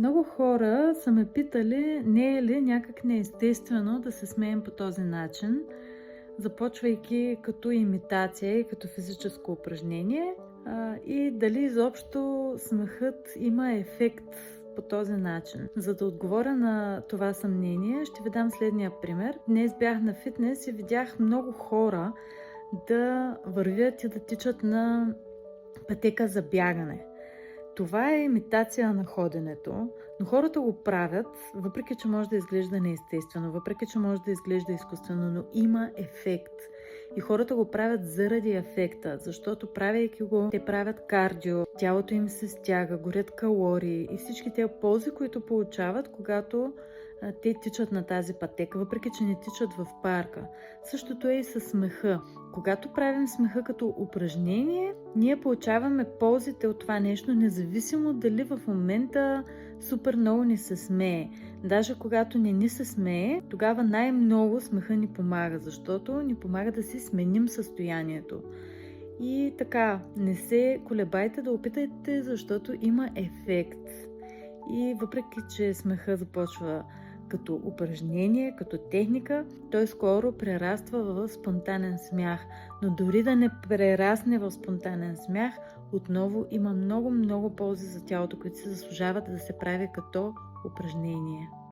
Много хора са ме питали, не е ли някак неестествено да се смеем по този начин, започвайки като имитация и като физическо упражнение, и дали изобщо смехът има ефект по този начин. За да отговоря на това съмнение, ще ви дам следния пример. Днес бях на фитнес и видях много хора да вървят и да тичат на пътека за бягане. Това е имитация на ходенето, но хората го правят, въпреки че може да изглежда неестествено, въпреки че може да изглежда изкуствено, но има ефект. И хората го правят заради ефекта, защото правейки го, те правят кардио, тялото им се стяга, горят калории и всички тези ползи, които получават, когато те тичат на тази пътека, въпреки че не тичат в парка. Същото е и с смеха. Когато правим смеха като упражнение, ние получаваме ползите от това нещо, независимо дали в момента супер много ни се смее. Даже когато не ни се смее, тогава най-много смеха ни помага, защото ни помага да си сменим състоянието. И така, не се колебайте да опитайте, защото има ефект. И въпреки че смеха започва като упражнение, като техника, той скоро прераства в спонтанен смях. Но дори да не прерасне в спонтанен смях, отново има много ползи за тялото, които се заслужават да се прави като упражнение.